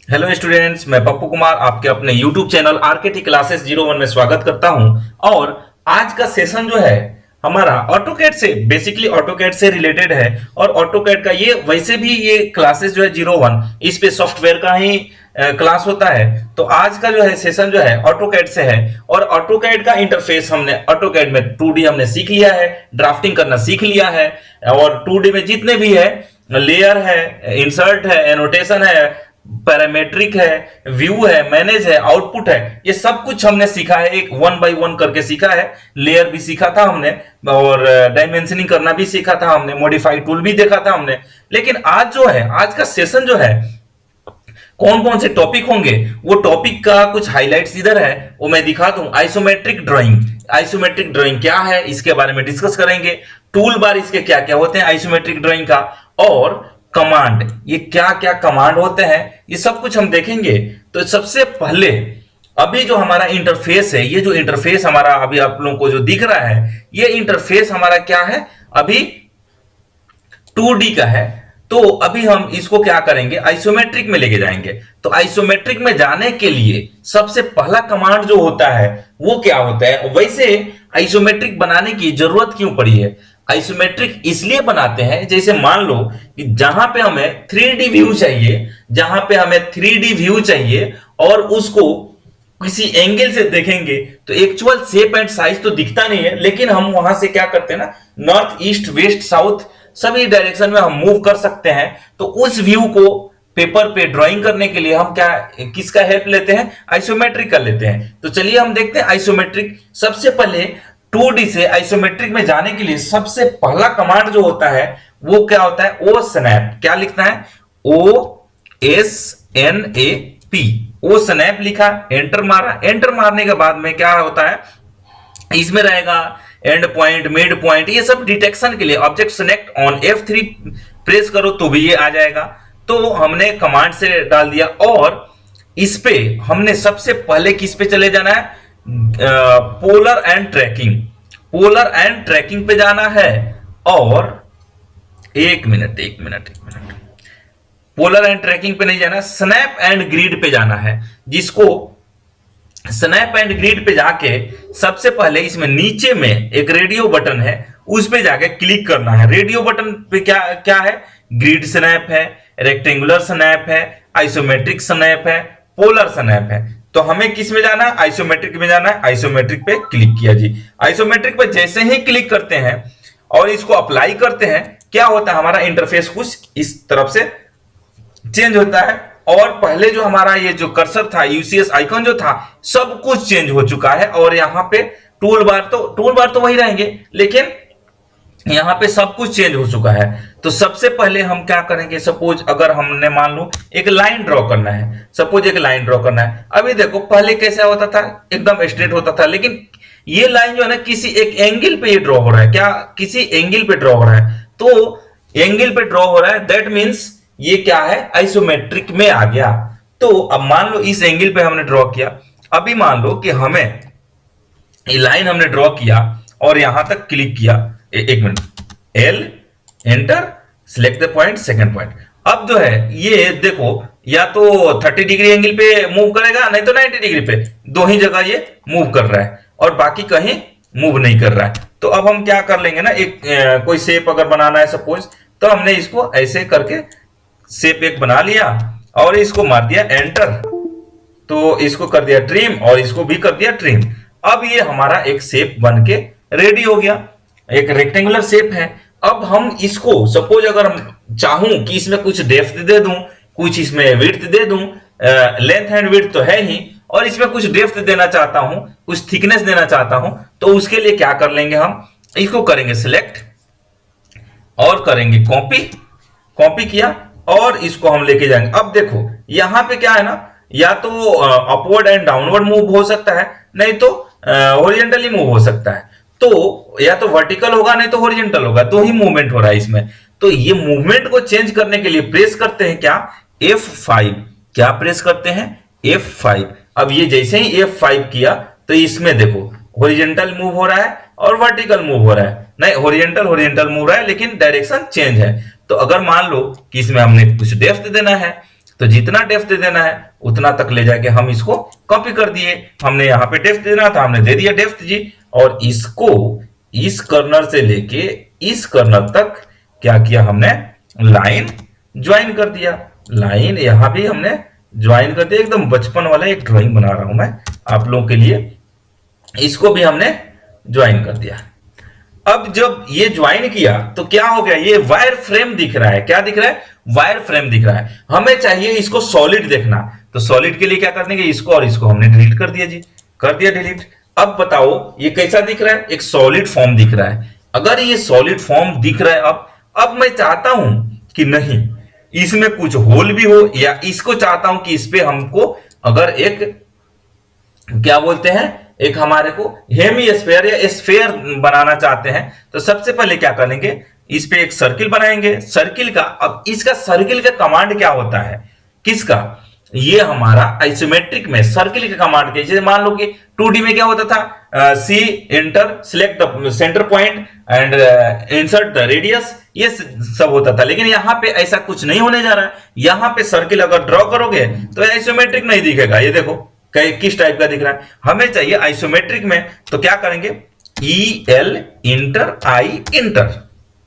Hello students, मैं पप्पू कुमार आपके अपने यूट्यूब चैनल आरकेटी क्लासेस 01 में स्वागत करता हूं। और आज का सेशन जो है हमारा ऑटोकैड से बेसिकली ऑटोकैड से रिलेटेड है। और ऑटोकैड का ये वैसे भी ये क्लासेस जो है 01 इस पे सॉफ्टवेयर का ही क्लास होता है। तो आज का जो है सेशन जो है ऑटोकैड से है। और ऑटोकैड का इंटरफेस हमने ऑटोकैड में 2D हमने सीख लिया है, ड्राफ्टिंग करना सीख लिया है। और 2D में जितने भी है, लेयर है, इंसर्ट है, एनोटेशन है, पैरामेट्रिक है, व्यू है, मैनेज है, आउटपुट है, ये सब कुछ हमने सीखा है। एक 1 बाय 1 करके सीखा है। लेयर भी सीखा था हमने, और डायमेंशनिंग करना भी सीखा था हमने, मॉडिफाई टूल भी देखा था हमने। लेकिन आज जो है, आज का सेशन जो है, कौन कौन से टॉपिक होंगे वो टॉपिक का कुछ हाइलाइट्स इधर है, वो मैं दिखा दूं। आइसोमेट्रिक ड्राइंग, आइसोमेट्रिक ड्राइंग क्या है इसके बारे में डिस्कस करेंगे। टूल बार इसके क्या क्या होते हैं आइसोमेट्रिक ड्राइंग का, और कमांड, ये क्या क्या कमांड होते हैं, ये सब कुछ हम देखेंगे। तो सबसे पहले अभी जो हमारा इंटरफेस है, ये जो इंटरफेस हमारा अभी आप लोगों को जो दिख रहा है, ये इंटरफेस हमारा क्या है, अभी 2D का है। तो अभी हम इसको क्या करेंगे, आइसोमेट्रिक में लेके जाएंगे। तो आइसोमेट्रिक में जाने के लिए सबसे पहला कमांड जो होता है वो क्या होता है। वैसे आइसोमेट्रिक बनाने की जरूरत क्यों पड़ी है, आइसोमेट्रिक इसलिए बनाते हैं, जैसे मान लो कि जहां पे हमें 3D व्यू चाहिए, जहां पे हमें 3D व्यू चाहिए और उसको किसी एंगल से देखेंगे तो एक्चुअल शेप एंड साइज तो दिखता नहीं है, लेकिन हम वहां से क्या करते हैं ना, नॉर्थ ईस्ट वेस्ट साउथ सभी डायरेक्शन में हम मूव कर सकते हैं। तो उस व्यू को पेपर पे ड्राइंग करने के लिए हम क्या, किसका हेल्प लेते हैं, आइसोमेट्रिक का लेते हैं। तो चलिए हम देखते हैं आइसोमेट्रिक। सबसे पहले 2D से आइसोमेट्रिक में जाने के लिए सबसे पहला कमांड जो होता है वो क्या होता है, ओ स्नैप। क्या लिखना है, OSNAP, ओ स्नैप लिखा, एंटर मारा। एंटर मारने के बाद में क्या होता है, इसमें रहेगा एंड पॉइंट, मिड पॉइंट, ये सब डिटेक्शन के लिए। Object select on F3 press करो तो भी ये आ जाएगा। तो हमने कमांड से डाल दिया। और इस पे हमने सबसे पहले किस पे चले जाना है, polar and tracking, polar and tracking पे जाना है। और एक मिनट, पोलर एंड ट्रैकिंग पे नहीं जाना, स्नैप एंड ग्रिड पे जाना है। जिसको स्नैप एंड ग्रिड पे जाके सबसे पहले इसमें नीचे में एक रेडियो बटन है, उस पे जाके क्लिक करना है। रेडियो बटन पे क्या क्या है, ग्रिड स्नैप है, रेक्टेंगुलर स्नैप है, आइसोमेट्रिक स्नैप है, पोलर स्नैप है। तो हमें किस में जाना है, आइसोमेट्रिक में जाना है। आइसोमेट्रिक पे क्लिक किया जी। आइसोमेट्रिक पे जैसे ही क्लिक करते हैं और इसको अप्लाई करते हैं, क्या होता है, हमारा इंटरफेस कुछ इस तरफ से चेंज होता है। और पहले जो हमारा ये जो कर्सर था, यूसीएस आइकन जो था, सब कुछ चेंज हो चुका है। और यहाँ पे टूल बार तो वही रहेंगे, लेकिन यहाँ पे सब कुछ चेंज हो चुका है। तो सबसे पहले हम क्या करेंगे, सपोज अगर हमने मान लो एक लाइन ड्रॉ करना है, सपोज एक लाइन ड्रॉ करना है। अभी देखो पहले कैसा होता था, एकदम स्ट्रेट होता था, लेकिन ये लाइन जो है ना, किसी एक एंगल पे ये ड्रॉ हो रहा है। क्या, किसी एंगल पे ड्रॉ हो रहा है। तो एंगल पे ड्रॉ हो रहा है, दैट मीन्स ये क्या है, आइसोमेट्रिक में आ गया। तो अब मान लो इस एंगल पे हमने ड्रॉ किया। अभी मान लो कि हमें ये लाइन हमने ड्रॉ किया और यहां तक क्लिक किया। एक minute, L enter, select the point, second point. अब जो है ये देखो, या तो 30 डिग्री एंगल पे मूव करेगा, नहीं तो 90 डिग्री पे, दो ही जगह ये मूव कर रहा है और बाकी कहीं मूव नहीं कर रहा है। तो अब हम क्या कर लेंगे ना, एक कोई शेप अगर बनाना है सपोज, तो हमने इसको ऐसे करके शेप एक बना लिया और इसको मार दिया एंटर। तो इसको कर दिया ट्रिम और इसको भी कर दिया ट्रिम। अब ये हमारा एक शेप बन के रेडी हो गया, एक रेक्टेंगुलर शेप है। अब हम इसको सपोज अगर हम चाहूं कि इसमें कुछ डेप्थ दे दूं, कुछ इसमें विड्थ दे दूं, लेंथ एंड विड्थ तो है ही, और इसमें कुछ डेप्थ देना चाहता हूं, कुछ थिकनेस देना चाहता हूं, तो उसके लिए क्या कर लेंगे, हम इसको करेंगे सिलेक्ट और करेंगे कॉपी। कॉपी किया और इसको हम लेके जाएंगे। अब देखो यहां पे क्या है ना, या तो अपवर्ड एंड डाउनवर्ड मूव हो सकता है, नहीं तो हॉरिजॉन्टली मूव हो सकता है। तो या तो वर्टिकल होगा, नहीं तो हॉरिजॉन्टल होगा, दो ही मूवमेंट हो रहा है इसमें। तो ये मूवमेंट को चेंज करने के लिए प्रेस करते हैं क्या, F5। क्या प्रेस करते हैं, F5। अब ये जैसे ही F5 किया तो इसमें देखो हॉरिजॉन्टल मूव हो रहा है और वर्टिकल मूव हो रहा है, नहीं हॉरिजॉन्टल मूव रहा है, लेकिन डायरेक्शन चेंज है। तो अगर मान लो कि इसमें हमने कुछ डेप्थ देना है, तो जितना डेप्थ देना है उतना तक ले जाके हम इसको कॉपी कर दिए। हमने यहाँ पे डेप्थ देना था, हमने दे दिया डेप्थ जी, और इसको इस कर्नर से लेके इस कर्नर तक क्या किया हमने, लाइन ज्वाइन कर दिया। लाइन यहां भी हमने ज्वाइन कर दिया, एकदम बचपन वाला एक ड्राइंग बना रहा हूं मैं आप लोगों के लिए। इसको भी हमने ज्वाइन कर दिया। अब जब ये ज्वाइन किया तो क्या हो गया, ये वायर फ्रेम दिख रहा है। क्या दिख रहा है, वायर फ्रेम दिख रहा है। हमें चाहिए इसको सॉलिड देखना, तो सॉलिड के लिए क्या करने के, इसको और इसको हमने डिलीट कर दिया जी, कर दिया डिलीट। अब बताओ ये कैसा दिख रहा है, एक सॉलिड फॉर्म दिख रहा है। अगर ये सॉलिड फॉर्म दिख रहा है, अब मैं चाहता हूं कि नहीं इसमें कुछ होल भी हो, या इसको चाहता हूं कि इस पे हमको अगर एक क्या बोलते हैं, एक हमारे को हेमी स्फेयर या स्फेयर बनाना चाहते हैं, तो सबसे पहले क्या करेंगे, इस पे एक सर्किल बनाएंगे। सर्किल का, अब इसका सर्किल का कमांड क्या होता है, किसका, ये हमारा आइसोमेट्रिक में सर्किल का कमांड के, जैसे मान लो कि 2D में क्या होता था, C enter select centre point and insert the radius, ये सब होता था। लेकिन यहां पे ऐसा कुछ नहीं होने जा रहा है। यहां पे सर्किल अगर ड्रॉ करोगे तो आइसोमेट्रिक नहीं दिखेगा। ये देखो किस टाइप का दिख रहा है, हमें चाहिए आइसोमेट्रिक में, तो क्या करेंगे, ई एल इंटर आई इंटर,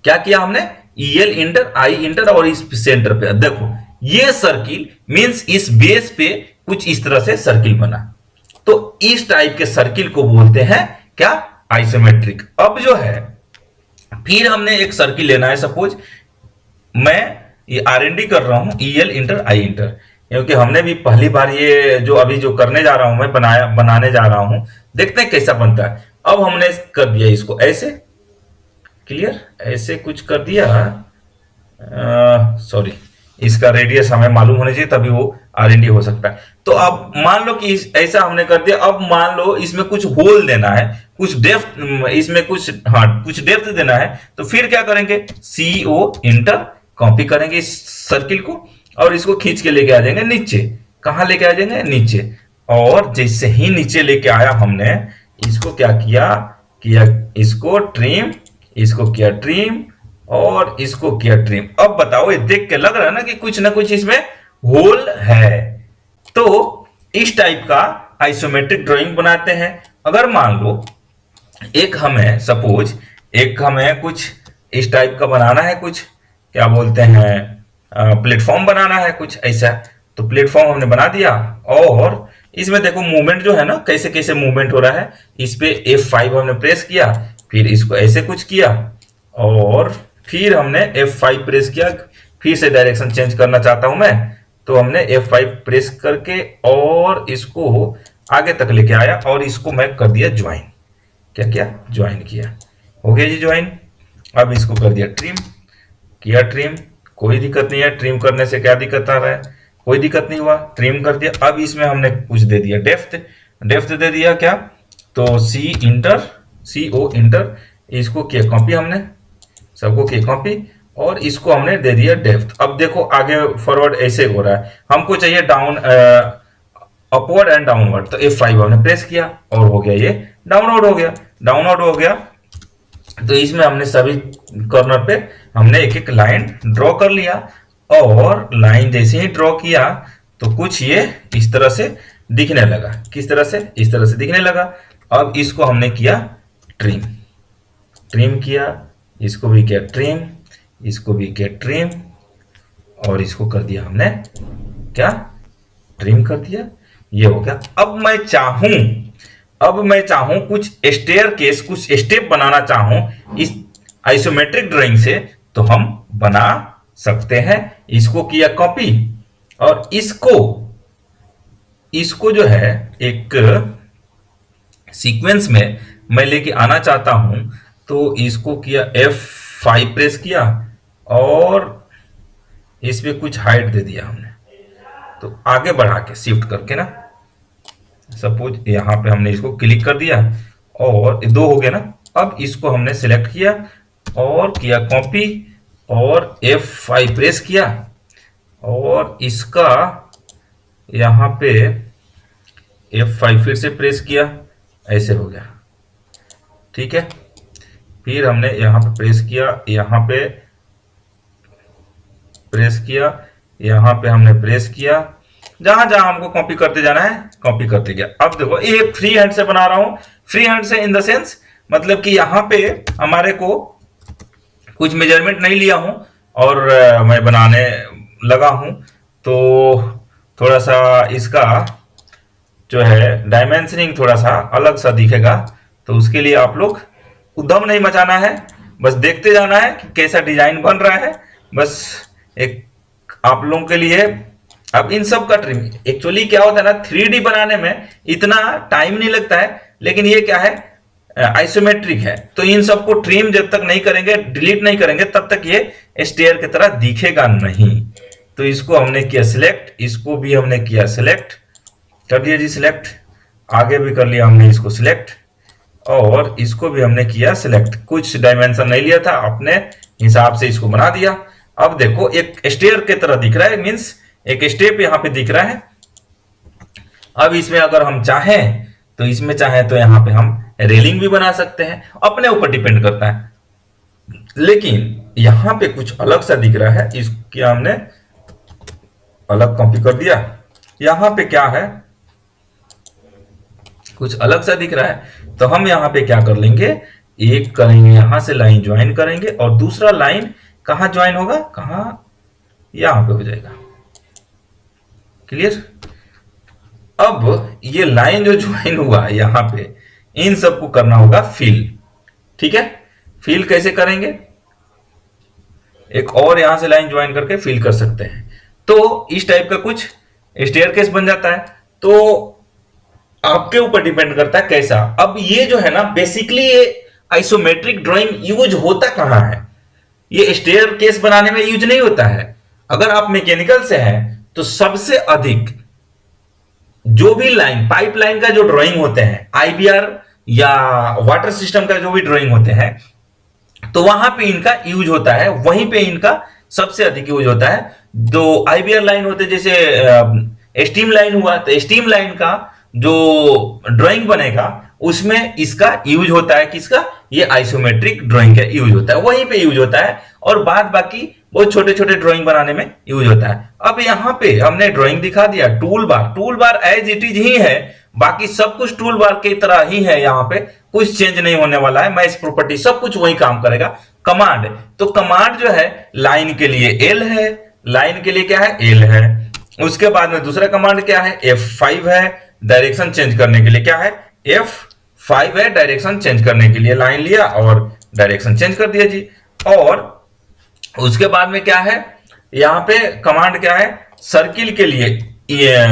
क्या किया हमने, ई एल इंटर आई इंटर, और इस सेंटर पे देखो ये सर्किल मींस इस बेस पे कुछ इस तरह से सर्किल बना, तो इस टाइप के सर्किल को बोलते हैं क्या, आइसोमेट्रिक। अब जो है फिर हमने एक सर्किल लेना है, सपोज मैं ये आरएनडी कर रहा हूं, ई एल इंटर आई इंटर, क्योंकि हमने भी पहली बार ये जो अभी जो करने जा रहा हूं मैं, बनाने जा रहा हूं, देखते हैं कैसा बनता है। अब हमने कर दिया इसको ऐसे, क्लियर, ऐसे कुछ कर दिया, सॉरी इसका रेडियस हमें मालूम होना चाहिए तभी वो आरएनडी हो सकता है। तो अब मान लो कि ऐसा हमने कर दिया। अब मान लो इसमें कुछ होल देना है, कुछ डेप्थ, इसमें कुछ, हाँ कुछ डेप्थ देना है, तो फिर क्या करेंगे, CO इंटर कॉपी करेंगे इस सर्किल को, और इसको खींच के लेके आ जाएंगे नीचे। कहां लेके आ जाएंगे, नीचे। और जैसे ही नीचे लेके आया हमने, इसको क्या किया इसको ट्रिम, इसको किया ट्रिम, और इसको किया ट्रिम। अब बताओ ये देख के लग रहा है ना कि कुछ ना कुछ इसमें होल है। तो इस टाइप का आइसोमेट्रिक ड्राइंग बनाते हैं। अगर मान लो एक हमें सपोज एक हमें कुछ इस टाइप का बनाना है, कुछ क्या बोलते हैं प्लेटफॉर्म बनाना है कुछ ऐसा, तो प्लेटफॉर्म हमने बना दिया। और इसमें देखो मूवमेंट जो है ना, कैसे कैसे मूवमेंट हो रहा है। इस पे F5 हमने प्रेस किया, फिर इसको ऐसे कुछ किया, और फिर हमने F5 प्रेस किया, फिर से डायरेक्शन चेंज करना चाहता हूं मैं, तो हमने F5 प्रेस करके और इसको आगे तक लेके आया, और इसको मैं कर दिया ज्वाइन। क्या किया, ज्वाइन किया, हो गया जी ज्वाइन। अब इसको कर दिया ट्रिम, किया ट्रिम, कोई दिक्कत नहीं है। ट्रिम करने से क्या दिक्कत आ रहा है, कोई दिक्कत नहीं हुआ, ट्रिम कर दिया। अब इसमें हमने कुछ दे दिया डेप्थ दे दिया क्या, तो CO इंटर, इसको किया कॉपी, हमने सबको किया कॉपी, और इसको हमने दे दिया डेप्थ। अब देखो आगे फॉरवर्ड ऐसे हो रहा है, हमको चाहिए डाउन, अपवर्ड एंड डाउनवर्ड, तो F5 हमने प्रेस किया और हो गया ये डाउनवर्ड हो गया, डाउनवर्ड हो गया। तो इसमें हमने सभी कॉर्नर पे हमने एक एक लाइन ड्रॉ कर लिया, और लाइन जैसे ही ड्रॉ किया तो कुछ ये इस तरह से दिखने लगा। किस तरह से, इस तरह से दिखने लगा। अब इसको हमने किया ट्रिम किया, इसको भी किया ट्रिम, इसको भी किया ट्रिम, और इसको कर दिया हमने क्या, ट्रिम कर दिया। ये हो गया। अब मैं चाहूं कुछ स्टेयरकेस, कुछ स्टेप बनाना चाहूं इस आइसोमेट्रिक ड्राइंग से, तो हम बना सकते हैं। इसको किया कॉपी, और इसको जो है एक सीक्वेंस में मैं लेके आना चाहता हूं, तो इसको किया F5 प्रेस किया, और इस पे कुछ हाइट दे दिया हमने, तो आगे बढ़ा के शिफ्ट करके ना, सपोज यहां पे हमने इसको क्लिक कर दिया, और दो हो गया ना। अब इसको हमने सिलेक्ट किया और किया कॉपी, और F5 प्रेस किया, और इसका यहां पे F5 फिर से प्रेस किया, ऐसे हो गया, ठीक है। फिर हमने यहां पे प्रेस किया, यहां पे प्रेस किया, यहाँ पे हमने प्रेस किया, जहां जहां हमको कॉपी करते जाना है कॉपी करते गया। अब देखो ये फ्री हैंड से बना रहा हूं, फ्री हैंड से इन द सेंस मतलब कि यहाँ पे हमारे को कुछ मेजरमेंट नहीं लिया हूं और मैं बनाने लगा हूं, तो थोड़ा सा इसका जो है डायमेंशनिंग थोड़ा सा अलग सा दिखेगा, तो उसके लिए आप लोग उद्यम नहीं मचाना है, बस देखते जाना है कि कैसा डिजाइन बन रहा है, बस एक आप लोगों के लिए। अब इन सब का ट्रिम एक्चुअली क्या होता है ना, 3D बनाने में इतना टाइम नहीं लगता है, लेकिन ये क्या है आइसोमेट्रिक है, तो इन सबको ट्रिम जब तक नहीं करेंगे, डिलीट नहीं करेंगे, तब तक ये स्टेयर की तरह दिखेगा नहीं। तो इसको हमने किया सिलेक्ट, इसको भी हमने किया सिलेक्ट कर दिया जी, सिलेक्ट आगे भी कर लिया हमने इसको सिलेक्ट, और इसको भी हमने किया सिलेक्ट। कुछ डायमेंशन नहीं लिया था, अपने हिसाब से इसको बना दिया। अब देखो एक स्टेयर की तरह दिख रहा है, मीन्स एक स्टेप यहाँ पे दिख रहा है। अब इसमें अगर हम चाहें तो इसमें चाहें तो यहाँ पे हम रेलिंग भी बना सकते हैं, अपने ऊपर डिपेंड करता है। लेकिन यहाँ पे कुछ अलग सा दिख रहा है, इसकी हमने अलग कॉपी कर दिया। यहाँ पे क्या है, कुछ अलग सा दिख रहा है, तो हम यहाँ पे क्या कर लेंगे, एक करेंगे यहां से लाइन ज्वाइन करेंगे, और दूसरा लाइन कहां ज्वाइन होगा, कहां, यहां पे हो जाएगा। क्लियर। अब ये लाइन जो ज्वाइन हुआ यहां पे, इन सबको करना होगा फिल। ठीक है, फिल कैसे करेंगे, एक और यहां से लाइन ज्वाइन करके फिल कर सकते हैं, तो इस टाइप का कुछ स्टेयरकेस बन जाता है। तो आपके ऊपर डिपेंड करता है कैसा। अब ये जो है ना, बेसिकली ये आइसोमेट्रिक ड्राइंग यूज होता कहां है, ये स्टेयरकेस बनाने में यूज नहीं होता है। अगर आप मैकेनिकल से हैं तो सबसे अधिक जो भी लाइन, पाइपलाइन का जो ड्राइंग होते हैं, आईबीआर या वाटर सिस्टम का जो भी ड्राइंग होते हैं, तो वहां पे इनका यूज होता है, वहीं पे इनका सबसे अधिक यूज होता है। जो आईबीआर लाइन होते हैं, जैसे स्टीम लाइन हुआ, तो स्टीम लाइन का जो ड्राइंग बनेगा उसमें इसका यूज होता है, किसका, ये आइसोमेट्रिक ड्राइंग का यूज होता है, वहीं पे यूज होता है, और बाद बाकी बहुत छोटे छोटे ड्राइंग बनाने में यूज होता है। अब यहाँ पे हमने ड्राइंग दिखा दिया। Tool bar, tool bar as it is ही है, बाकी सब कुछ टूल बार की तरह ही है, यहाँ पे कुछ चेंज नहीं होने वाला है। मैच प्रॉपर्टी सब कुछ वही काम करेगा। कमांड, तो कमांड जो है लाइन के लिए एल है, लाइन के लिए क्या है, एल है। उसके बाद में दूसरा कमांड क्या है, F5 है, डायरेक्शन चेंज करने के लिए क्या है, F5 है, डायरेक्शन चेंज करने के लिए लाइन लिया और डायरेक्शन चेंज कर दिया जी। और उसके बाद में क्या है, यहां पे कमांड क्या है, सर्किल के लिए,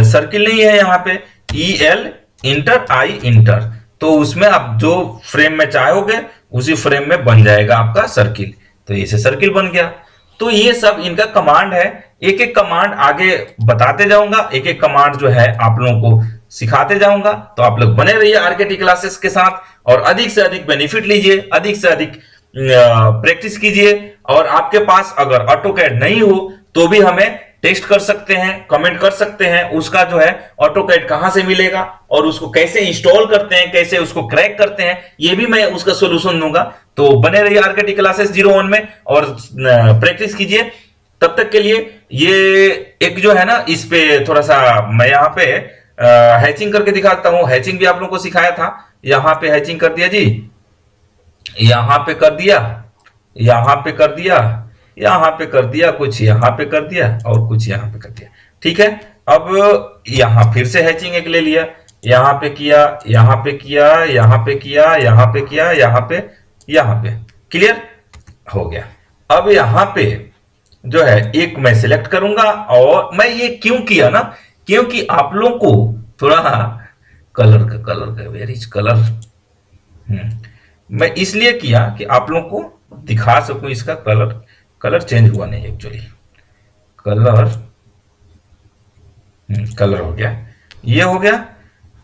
सर्किल नहीं है यहाँ पे, EL इंटर, I इंटर, तो उसमें आप जो फ्रेम में चाहोगे उसी फ्रेम में बन जाएगा आपका सर्किल, तो इसे सर्किल बन गया। तो ये सब इनका कमांड है। एक एक कमांड आगे बताते जाऊंगा, एक एक कमांड जो है आप लोगों को सिखाते जाऊंगा, तो आप लोग बने रहिए आरकेटी क्लासेस के साथ और अधिक से अधिक बेनिफिट लीजिए, अधिक से अधिक प्रैक्टिस कीजिए। और आपके पास अगर ऑटोकैड नहीं हो तो भी हमें टेस्ट कर सकते हैं, कमेंट कर सकते हैं, उसका जो है ऑटोकैड कहां से मिलेगा और उसको कैसे इंस्टॉल करते हैं, कैसे उसको क्रैक करते हैं, ये भी मैं उसका सोल्यूशन दूंगा। तो बने रहिए आरकेटी क्लासेस 01 में और प्रैक्टिस कीजिए। तब तक के लिए ये एक जो है ना, इस पे थोड़ा सा मैं यहाँ पे हैचिंग करके दिखाता हूं। हैचिंग भी आप लोगों को सिखाया था, यहां पे हैचिंग कर दिया जी, यहां पे कर दिया, यहां पे कर दिया, यहां पे कर दिया, कुछ यहां पे कर दिया और कुछ यहां पे कर दिया। ठीक है, अब यहां फिर से हैचिंग एक ले लिया, यहां पे किया, यहां पे किया, यहां पे किया, यहां पे किया, यहां पे, यहां पे। क्लियर हो गया। अब यहां पे जो है एक मैं सिलेक्ट करूंगा, और मैं ये क्यों किया ना, क्योंकि आप लोग को थोड़ा कलर का वेरिज कलर मैं इसलिए किया कि आप लोग को दिखा सकूं इसका कलर चेंज हुआ नहीं, एक्चुअली कलर हो गया, ये हो गया।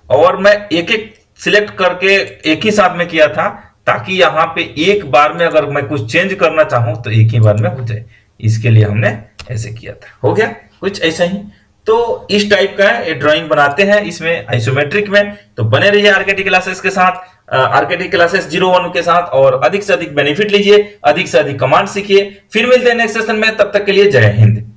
और मैं एक एक सिलेक्ट करके एक ही साथ में किया था, ताकि यहां पे एक बार में अगर मैं कुछ चेंज करना चाहूं तो एक ही बार में हो जाए, इसके लिए हमने ऐसे किया था। हो गया कुछ ऐसा ही। तो इस टाइप का ड्राइंग बनाते हैं इसमें आइसोमेट्रिक में। तो बने रहिए आरकेटी क्लासेस के साथ, आरकेटी क्लासेस 01 के साथ, और अधिक से अधिक बेनिफिट लीजिए, अधिक से अधिक कमांड सीखिए। फिर मिलते हैं नेक्स्ट सेशन में, तब तक के लिए जय हिंद।